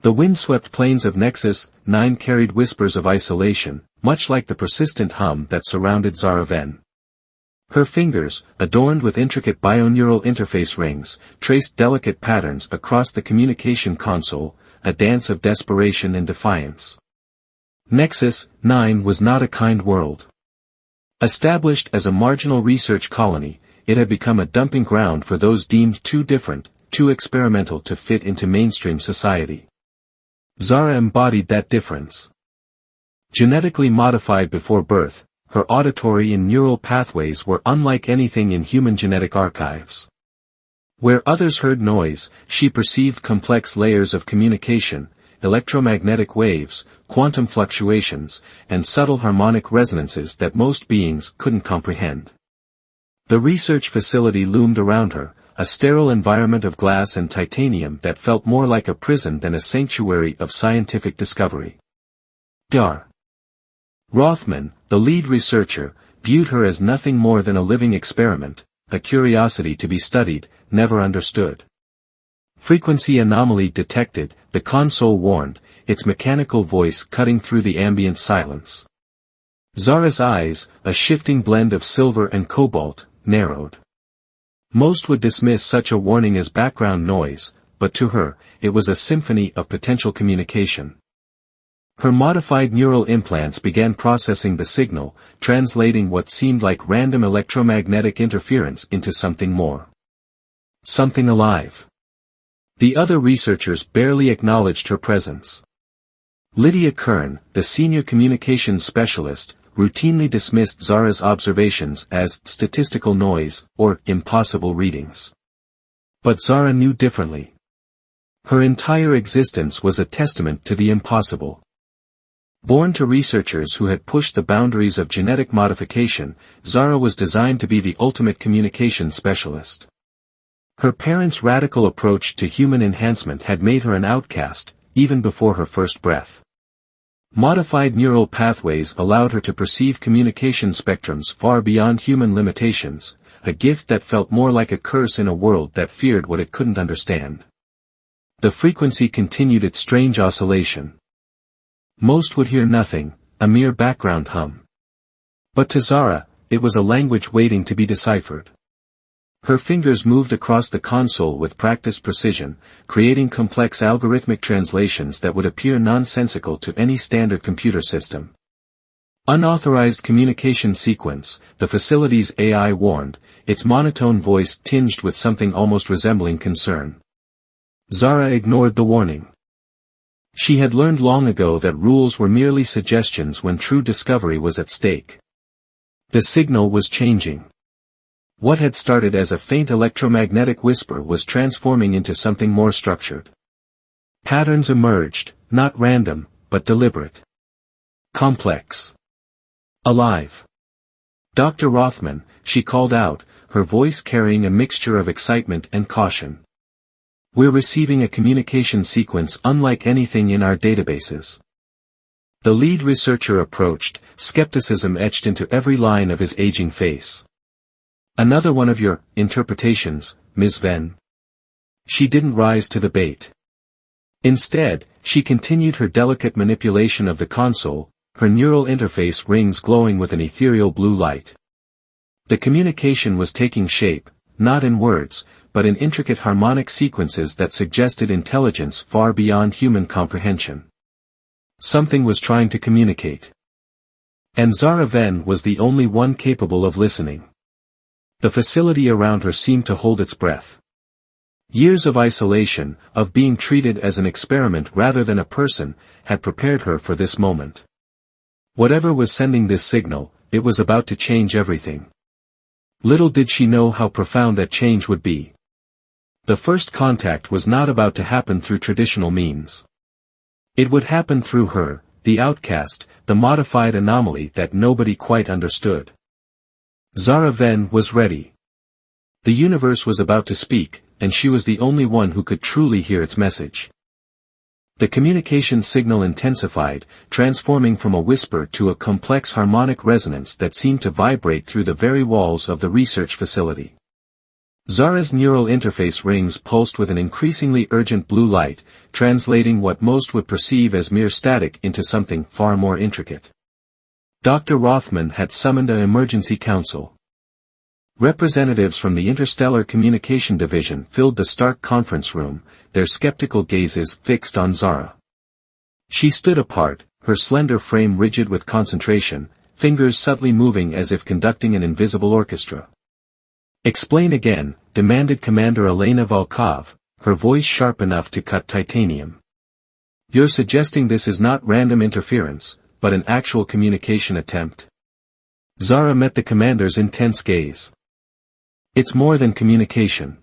The windswept plains of Nexus 9 carried whispers of isolation, much like the persistent hum that surrounded Zara Venn. Her fingers, adorned with intricate bioneural interface rings, traced delicate patterns across the communication console, a dance of desperation and defiance. Nexus 9 was not a kind world. Established as a marginal research colony, it had become a dumping ground for those deemed too different, too experimental to fit into mainstream society. Zara embodied that difference. Genetically modified before birth, her auditory and neural pathways were unlike anything in human genetic archives. Where others heard noise, she perceived complex layers of communication, electromagnetic waves, quantum fluctuations, and subtle harmonic resonances that most beings couldn't comprehend. The research facility loomed around her, a sterile environment of glass and titanium that felt more like a prison than a sanctuary of scientific discovery. Dr. Rothman, the lead researcher, viewed her as nothing more than a living experiment, a curiosity to be studied, never understood. Frequency anomaly detected, the console warned, its mechanical voice cutting through the ambient silence. Zara's eyes, a shifting blend of silver and cobalt, narrowed. Most would dismiss such a warning as background noise, but to her, it was a symphony of potential communication. Her modified neural implants began processing the signal, translating what seemed like random electromagnetic interference into something more. Something alive. The other researchers barely acknowledged her presence. Lydia Kern, the senior communications specialist, routinely dismissed Zara's observations as statistical noise or impossible readings. But Zara knew differently. Her entire existence was a testament to the impossible. Born to researchers who had pushed the boundaries of genetic modification, Zara was designed to be the ultimate communication specialist. Her parents' radical approach to human enhancement had made her an outcast, even before her first breath. Modified neural pathways allowed her to perceive communication spectrums far beyond human limitations, a gift that felt more like a curse in a world that feared what it couldn't understand. The frequency continued its strange oscillation. Most would hear nothing, a mere background hum. But to Zara, it was a language waiting to be deciphered. Her fingers moved across the console with practiced precision, creating complex algorithmic translations that would appear nonsensical to any standard computer system. Unauthorized communication sequence, the facility's AI warned, its monotone voice tinged with something almost resembling concern. Zara ignored the warning. She had learned long ago that rules were merely suggestions when true discovery was at stake. The signal was changing. What had started as a faint electromagnetic whisper was transforming into something more structured. Patterns emerged, not random, but deliberate. Complex. Alive. Dr. Rothman, she called out, her voice carrying a mixture of excitement and caution. We're receiving a communication sequence unlike anything in our databases. The lead researcher approached, skepticism etched into every line of his aging face. Another one of your interpretations, Ms. Venn. She didn't rise to the bait. Instead, she continued her delicate manipulation of the console, her neural interface rings glowing with an ethereal blue light. The communication was taking shape, not in words, but in intricate harmonic sequences that suggested intelligence far beyond human comprehension. Something was trying to communicate. And Zara Venn was the only one capable of listening. The facility around her seemed to hold its breath. Years of isolation, of being treated as an experiment rather than a person, had prepared her for this moment. Whatever was sending this signal, it was about to change everything. Little did she know how profound that change would be. The first contact was not about to happen through traditional means. It would happen through her, the outcast, the modified anomaly that nobody quite understood. Zara Venn was ready. The universe was about to speak, and she was the only one who could truly hear its message. The communication signal intensified, transforming from a whisper to a complex harmonic resonance that seemed to vibrate through the very walls of the research facility. Zara's neural interface rings pulsed with an increasingly urgent blue light, translating what most would perceive as mere static into something far more intricate. Dr. Rothman had summoned an emergency council. Representatives from the Interstellar Communication Division filled the Stark conference room, their skeptical gazes fixed on Zara. She stood apart, her slender frame rigid with concentration, fingers subtly moving as if conducting an invisible orchestra. "Explain again," demanded Commander Elena Volkov, her voice sharp enough to cut titanium. "You're suggesting this is not random interference, but an actual communication attempt?" Zara met the commander's intense gaze. "It's more than communication.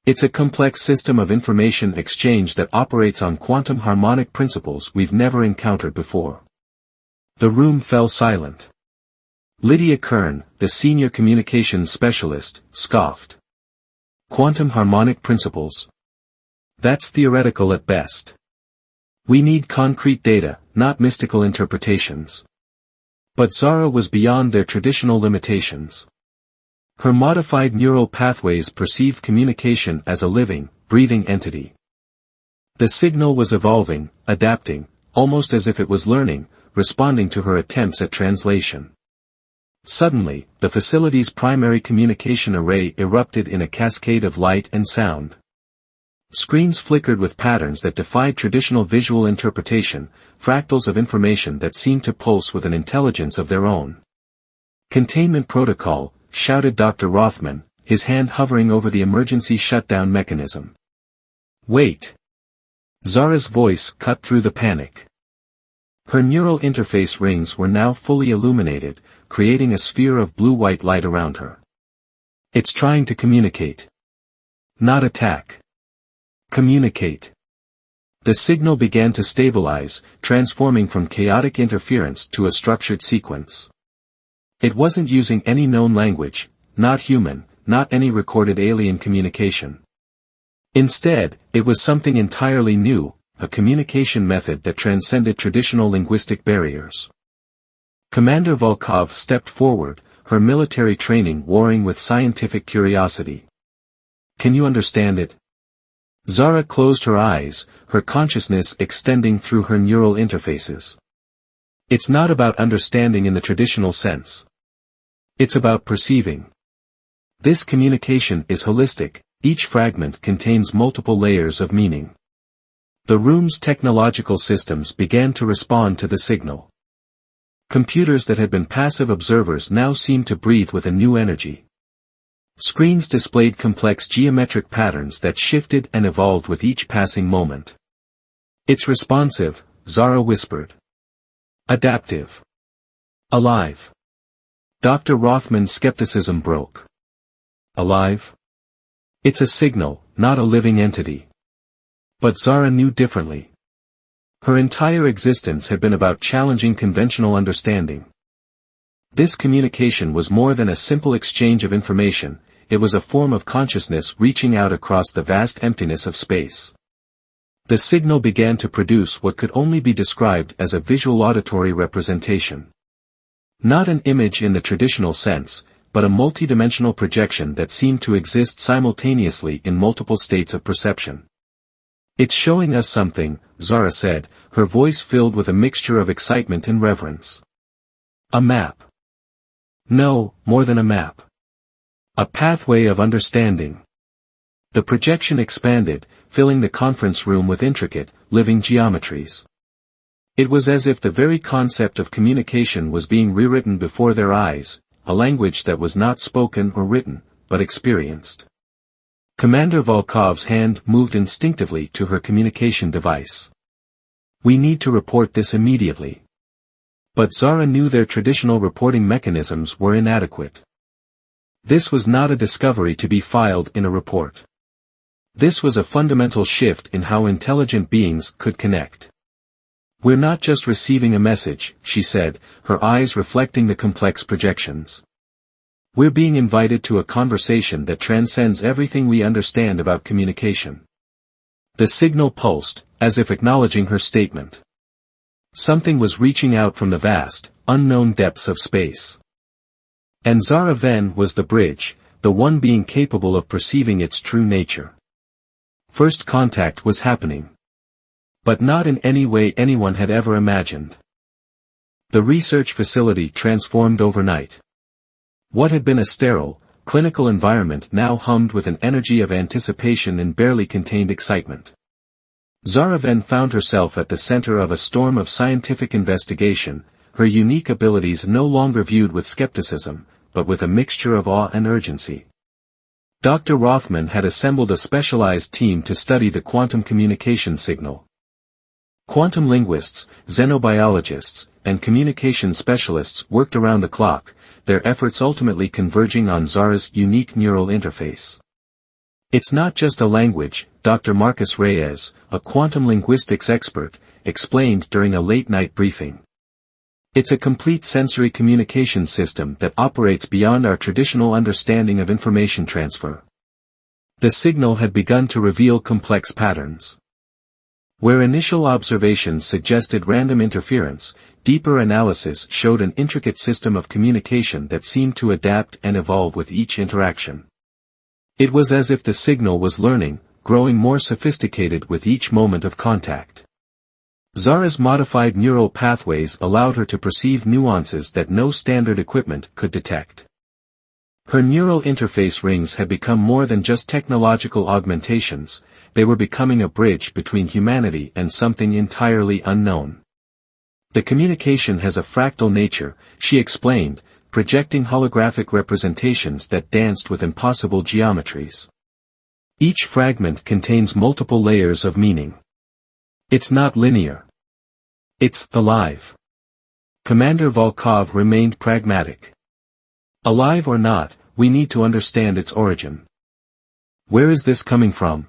It's a complex system of information exchange that operates on quantum harmonic principles we've never encountered before." The room fell silent. Lydia Kern, the senior communications specialist, scoffed. "Quantum harmonic principles? That's theoretical at best. We need concrete data, not mystical interpretations." But Zara was beyond their traditional limitations. Her modified neural pathways perceived communication as a living, breathing entity. The signal was evolving, adapting, almost as if it was learning, responding to her attempts at translation. Suddenly, the facility's primary communication array erupted in a cascade of light and sound. Screens flickered with patterns that defied traditional visual interpretation, fractals of information that seemed to pulse with an intelligence of their own. "Containment protocol," shouted Dr. Rothman, his hand hovering over the emergency shutdown mechanism. "Wait!" Zara's voice cut through the panic. Her neural interface rings were now fully illuminated, creating a sphere of blue-white light around her. "It's trying to communicate. Not attack. Communicate." The signal began to stabilize, transforming from chaotic interference to a structured sequence. It wasn't using any known language, not human, not any recorded alien communication. Instead, it was something entirely new, a communication method that transcended traditional linguistic barriers. Commander Volkov stepped forward, her military training warring with scientific curiosity. "Can you understand it?" Zara closed her eyes, her consciousness extending through her neural interfaces. "It's not about understanding in the traditional sense. It's about perceiving. This communication is holistic, each fragment contains multiple layers of meaning." The room's technological systems began to respond to the signal. Computers that had been passive observers now seemed to breathe with a new energy. Screens displayed complex geometric patterns that shifted and evolved with each passing moment. "It's responsive," Zara whispered. "Adaptive. Alive." Dr. Rothman's skepticism broke. "Alive? It's a signal, not a living entity." But Zara knew differently. Her entire existence had been about challenging conventional understanding. This communication was more than a simple exchange of information, it was a form of consciousness reaching out across the vast emptiness of space. The signal began to produce what could only be described as a visual auditory representation. Not an image in the traditional sense, but a multidimensional projection that seemed to exist simultaneously in multiple states of perception. "It's showing us something," Zara said, her voice filled with a mixture of excitement and reverence. "A map. No, more than a map. A pathway of understanding." The projection expanded, filling the conference room with intricate, living geometries. It was as if the very concept of communication was being rewritten before their eyes, a language that was not spoken or written, but experienced. Commander Volkov's hand moved instinctively to her communication device. "We need to report this immediately." But Zara knew their traditional reporting mechanisms were inadequate. This was not a discovery to be filed in a report. This was a fundamental shift in how intelligent beings could connect. "We're not just receiving a message," she said, her eyes reflecting the complex projections. "We're being invited to a conversation that transcends everything we understand about communication." The signal pulsed, as if acknowledging her statement. Something was reaching out from the vast, unknown depths of space. And Zara Ven was the bridge, the one being capable of perceiving its true nature. First contact was happening. But not in any way anyone had ever imagined. The research facility transformed overnight. What had been a sterile, clinical environment now hummed with an energy of anticipation and barely contained excitement. Zaraven found herself at the center of a storm of scientific investigation, her unique abilities no longer viewed with skepticism, but with a mixture of awe and urgency. Dr. Rothman had assembled a specialized team to study the quantum communication signal. Quantum linguists, xenobiologists, and communication specialists worked around the clock, their efforts ultimately converging on Zara's unique neural interface. It's not just a language, Dr. Marcus Reyes, a quantum linguistics expert, explained during a late-night briefing. It's a complete sensory communication system that operates beyond our traditional understanding of information transfer. The signal had begun to reveal complex patterns. Where initial observations suggested random interference, deeper analysis showed an intricate system of communication that seemed to adapt and evolve with each interaction. It was as if the signal was learning, growing more sophisticated with each moment of contact. Zara's modified neural pathways allowed her to perceive nuances that no standard equipment could detect. Her neural interface rings had become more than just technological augmentations, they were becoming a bridge between humanity and something entirely unknown. The communication has a fractal nature, she explained, projecting holographic representations that danced with impossible geometries. Each fragment contains multiple layers of meaning. It's not linear. It's alive. Commander Volkov remained pragmatic. Alive or not, we need to understand its origin. Where is this coming from?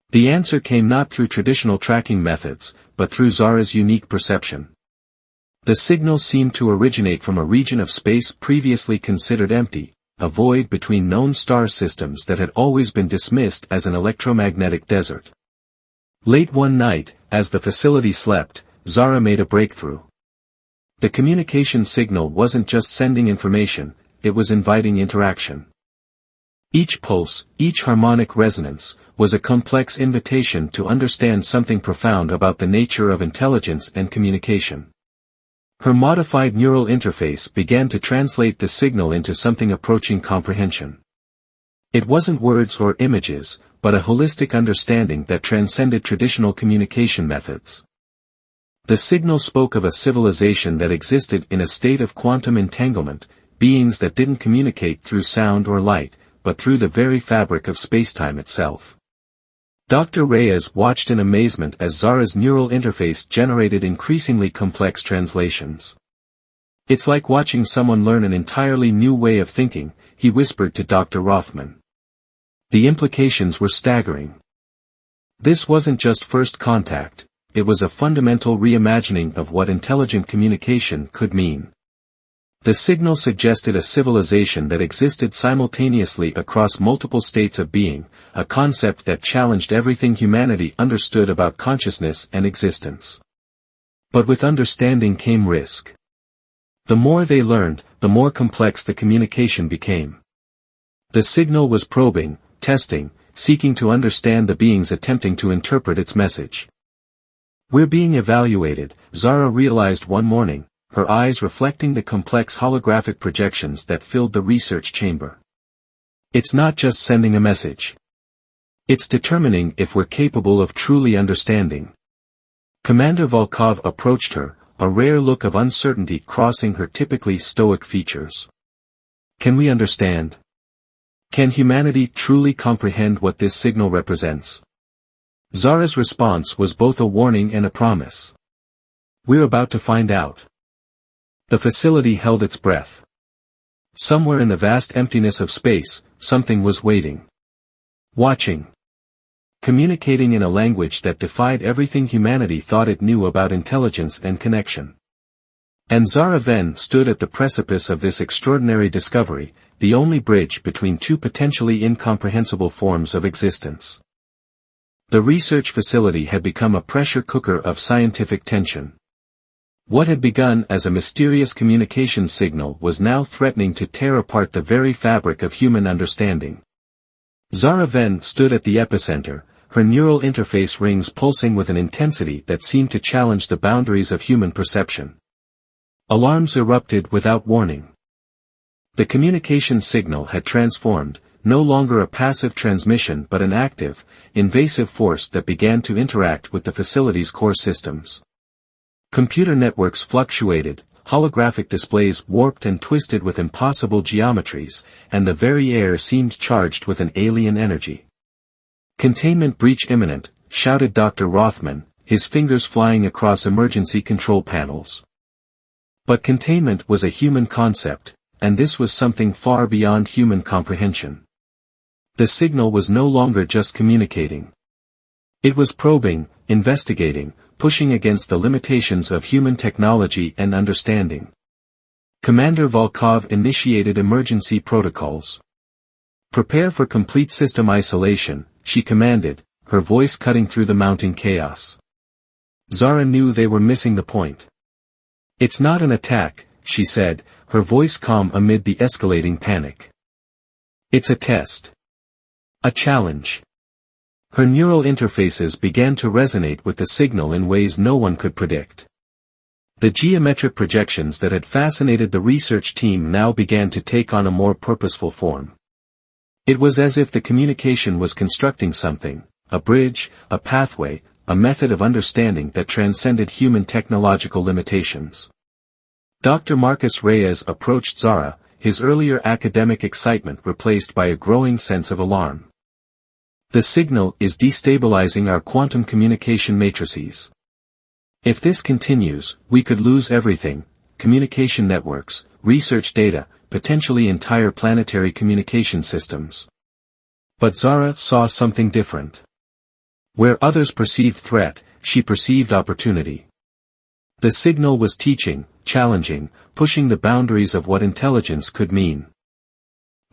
The answer came not through traditional tracking methods, but through Zara's unique perception. The signal seemed to originate from a region of space previously considered empty, a void between known star systems that had always been dismissed as an electromagnetic desert. Late one night, as the facility slept, Zara made a breakthrough. The communication signal wasn't just sending information, it was inviting interaction. Each pulse, each harmonic resonance, was a complex invitation to understand something profound about the nature of intelligence and communication. Her modified neural interface began to translate the signal into something approaching comprehension. It wasn't words or images, but a holistic understanding that transcended traditional communication methods. The signal spoke of a civilization that existed in a state of quantum entanglement, beings that didn't communicate through sound or light, but through the very fabric of spacetime itself. Dr. Reyes watched in amazement as Zara's neural interface generated increasingly complex translations. It's like watching someone learn an entirely new way of thinking, he whispered to Dr. Rothman. The implications were staggering. This wasn't just first contact, it was a fundamental reimagining of what intelligent communication could mean. The signal suggested a civilization that existed simultaneously across multiple states of being, a concept that challenged everything humanity understood about consciousness and existence. But with understanding came risk. The more they learned, the more complex the communication became. The signal was probing, testing, seeking to understand the beings attempting to interpret its message. We're being evaluated, Zara realized one morning, her eyes reflecting the complex holographic projections that filled the research chamber. It's not just sending a message. It's determining if we're capable of truly understanding. Commander Volkov approached her, a rare look of uncertainty crossing her typically stoic features. Can we understand? Can humanity truly comprehend what this signal represents? Zara's response was both a warning and a promise. We're about to find out. The facility held its breath. Somewhere in the vast emptiness of space, something was waiting. Watching. Communicating in a language that defied everything humanity thought it knew about intelligence and connection. And Zara Ven stood at the precipice of this extraordinary discovery, the only bridge between two potentially incomprehensible forms of existence. The research facility had become a pressure cooker of scientific tension. What had begun as a mysterious communication signal was now threatening to tear apart the very fabric of human understanding. Zara Venn stood at the epicenter, her neural interface rings pulsing with an intensity that seemed to challenge the boundaries of human perception. Alarms erupted without warning. The communication signal had transformed, no longer a passive transmission but an active, invasive force that began to interact with the facility's core systems. Computer networks fluctuated, holographic displays warped and twisted with impossible geometries, and the very air seemed charged with an alien energy. "Containment breach imminent," shouted Dr. Rothman, his fingers flying across emergency control panels. But containment was a human concept, and this was something far beyond human comprehension. The signal was no longer just communicating. It was probing, investigating, pushing against the limitations of human technology and understanding. Commander Volkov initiated emergency protocols. "Prepare for complete system isolation," she commanded, her voice cutting through the mounting chaos. Zara knew they were missing the point. "It's not an attack," she said, her voice calm amid the escalating panic. "It's a test. A challenge." Her neural interfaces began to resonate with the signal in ways no one could predict. The geometric projections that had fascinated the research team now began to take on a more purposeful form. It was as if the communication was constructing something, a bridge, a pathway, a method of understanding that transcended human technological limitations. Dr. Marcus Reyes approached Zara, his earlier academic excitement replaced by a growing sense of alarm. "The signal is destabilizing our quantum communication matrices. If this continues, we could lose everything: communication networks, research data, potentially entire planetary communication systems." But Zara saw something different. Where others perceived threat, she perceived opportunity. The signal was teaching, challenging, pushing the boundaries of what intelligence could mean.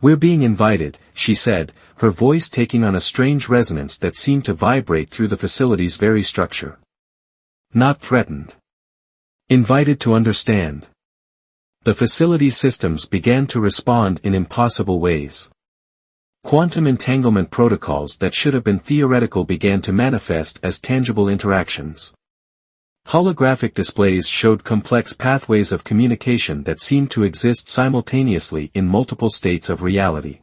"We're being invited," she said, her voice taking on a strange resonance that seemed to vibrate through the facility's very structure. "Not threatened. Invited to understand." The facility's systems began to respond in impossible ways. Quantum entanglement protocols that should have been theoretical began to manifest as tangible interactions. Holographic displays showed complex pathways of communication that seemed to exist simultaneously in multiple states of reality.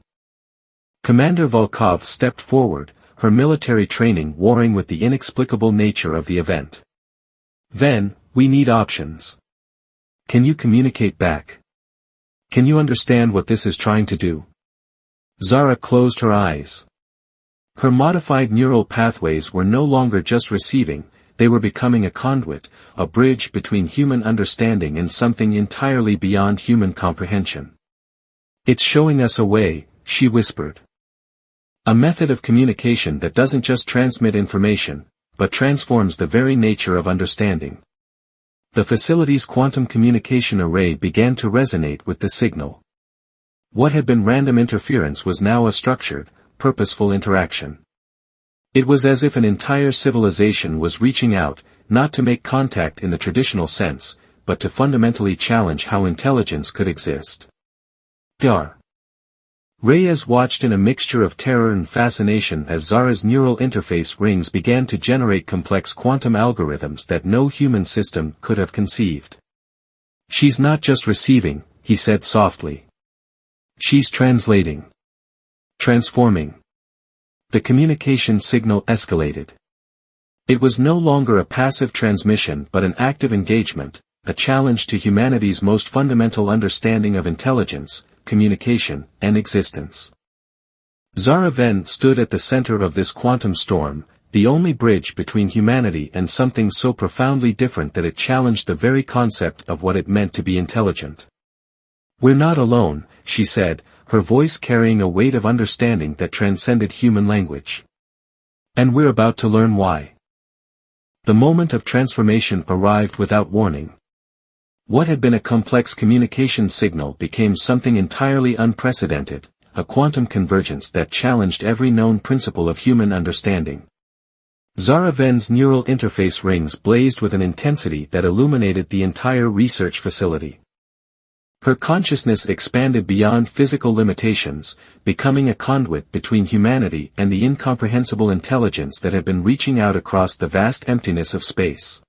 Commander Volkov stepped forward, her military training warring with the inexplicable nature of the event. "Then, we need options. Can you communicate back? Can you understand what this is trying to do?" Zara closed her eyes. Her modified neural pathways were no longer just receiving, they were becoming a conduit, a bridge between human understanding and something entirely beyond human comprehension. "It's showing us a way," she whispered. "A method of communication that doesn't just transmit information, but transforms the very nature of understanding." The facility's quantum communication array began to resonate with the signal. What had been random interference was now a structured, purposeful interaction. It was as if an entire civilization was reaching out, not to make contact in the traditional sense, but to fundamentally challenge how intelligence could exist. Dar. Reyes watched in a mixture of terror and fascination as Zara's neural interface rings began to generate complex quantum algorithms that no human system could have conceived. "She's not just receiving," he said softly. "She's translating. Transforming." The communication signal escalated. It was no longer a passive transmission but an active engagement, a challenge to humanity's most fundamental understanding of intelligence, communication, and existence. Zara Venn stood at the center of this quantum storm, the only bridge between humanity and something so profoundly different that it challenged the very concept of what it meant to be intelligent. "We're not alone," she said, her voice carrying a weight of understanding that transcended human language. "And we're about to learn why." The moment of transformation arrived without warning. What had been a complex communication signal became something entirely unprecedented, a quantum convergence that challenged every known principle of human understanding. Zara Ven's neural interface rings blazed with an intensity that illuminated the entire research facility. Her consciousness expanded beyond physical limitations, becoming a conduit between humanity and the incomprehensible intelligence that had been reaching out across the vast emptiness of space.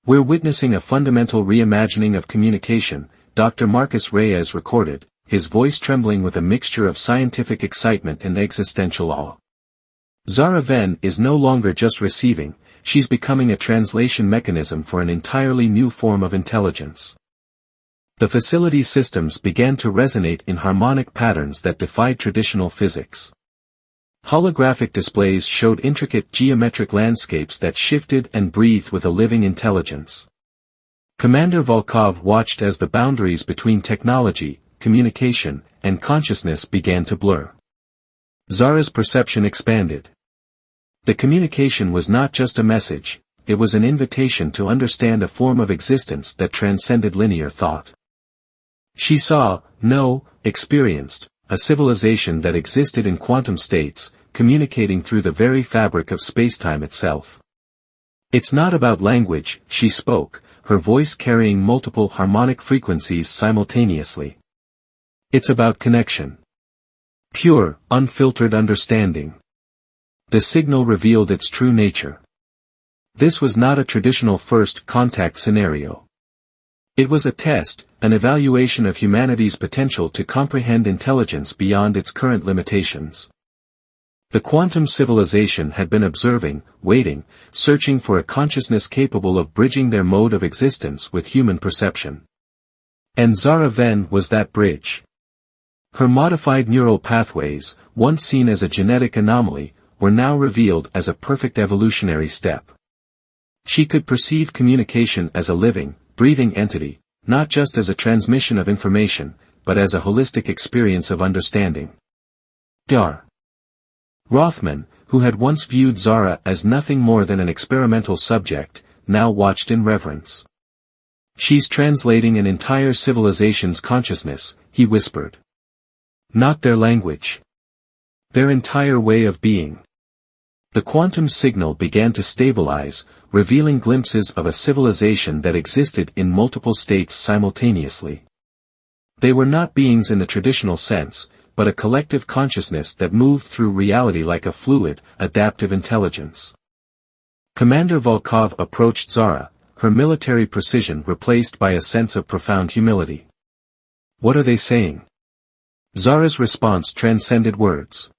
"We're witnessing a fundamental reimagining of communication," Dr. Marcus Reyes recorded, his voice trembling with a mixture of scientific excitement and existential awe. "Zara Ven is no longer just receiving, she's becoming a translation mechanism for an entirely new form of intelligence." The facility's systems began to resonate in harmonic patterns that defied traditional physics. Holographic displays showed intricate geometric landscapes that shifted and breathed with a living intelligence. Commander Volkov watched as the boundaries between technology, communication, and consciousness began to blur. Zara's perception expanded. The communication was not just a message, it was an invitation to understand a form of existence that transcended linear thought. She saw, experienced, a civilization that existed in quantum states, communicating through the very fabric of spacetime itself. "It's not about language," she spoke, her voice carrying multiple harmonic frequencies simultaneously. "It's about connection. Pure, unfiltered understanding." The signal revealed its true nature. This was not a traditional first contact scenario. It was a test, an evaluation of humanity's potential to comprehend intelligence beyond its current limitations. The quantum civilization had been observing, waiting, searching for a consciousness capable of bridging their mode of existence with human perception. And Zara Ven was that bridge. Her modified neural pathways, once seen as a genetic anomaly, were now revealed as a perfect evolutionary step. She could perceive communication as a living, breathing entity, not just as a transmission of information, but as a holistic experience of understanding. Dr. Rothman, who had once viewed Zara as nothing more than an experimental subject, now watched in reverence. "She's translating an entire civilization's consciousness," he whispered. "Not their language. Their entire way of being." The quantum signal began to stabilize, revealing glimpses of a civilization that existed in multiple states simultaneously. They were not beings in the traditional sense, but a collective consciousness that moved through reality like a fluid, adaptive intelligence. Commander Volkov approached Zara, her military precision replaced by a sense of profound humility. "What are they saying?" Zara's response transcended words.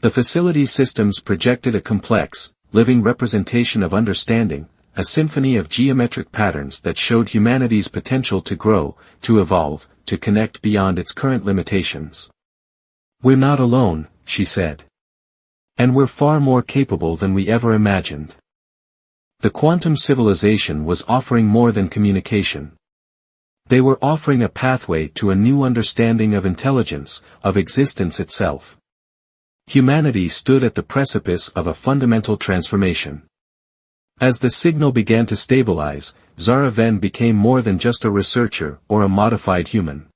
The facility's systems projected a complex, living representation of understanding, a symphony of geometric patterns that showed humanity's potential to grow, to evolve, to connect beyond its current limitations. "We're not alone," she said. "And we're far more capable than we ever imagined." The quantum civilization was offering more than communication. They were offering a pathway to a new understanding of intelligence, of existence itself. Humanity stood at the precipice of a fundamental transformation. As the signal began to stabilize, Zara Ven became more than just a researcher or a modified human.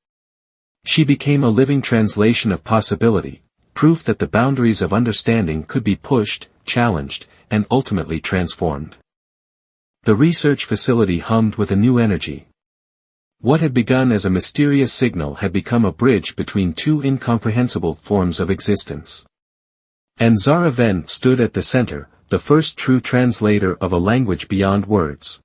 She became a living translation of possibility, proof that the boundaries of understanding could be pushed, challenged, and ultimately transformed. The research facility hummed with a new energy. What had begun as a mysterious signal had become a bridge between two incomprehensible forms of existence. And Zara Ven stood at the center, the first true translator of a language beyond words.